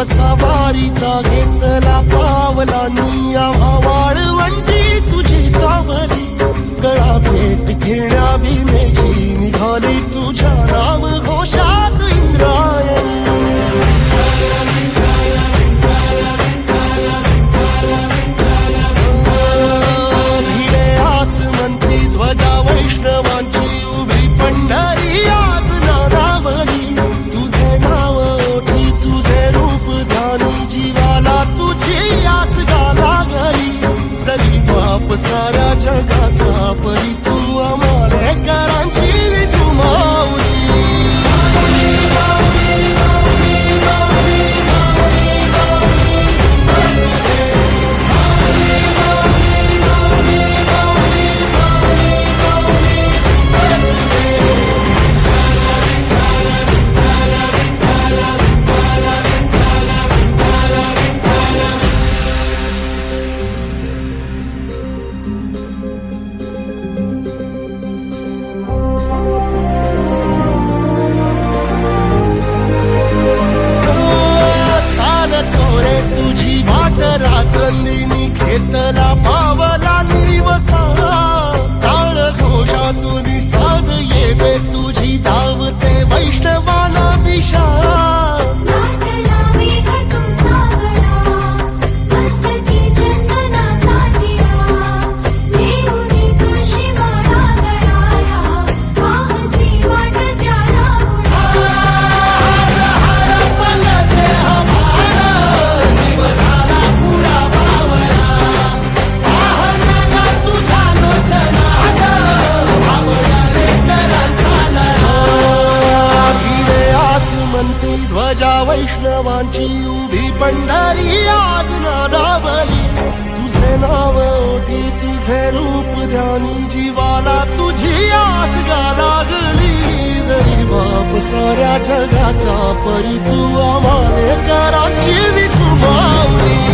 सवारीचा घेतला पावलांनी आम्हा वाळवंटी तुझी सावली गळा भेट घेण्या भीमेची निघाली तुझ्या नाम घोषात इंद्रायणी भिडे आसमंती ध्वजा वैष्णवांची उभी पंढरी आज नानावली तुझे नाव ओठी तुझे रूप ध्यानी जीवाला तुझी आस गाला गली जरी बाप साऱ्या जगाचा परी तू आम्हाले करांची विठू माऊली रात्रंदिनी घेतला पावला निवसा काळ घोषातून साध येते तुझी धावते वैष्णवाला दिशा ध्वजा वैष्णवांची उभी पंढरी आज नादावली तुझे नाव ओठी तुझे रूप ध्यानी जीवाला तुझी आस गा लागली जरी बाप साऱ्या जगाचा परी तू आम्हाले करांची विठू माऊली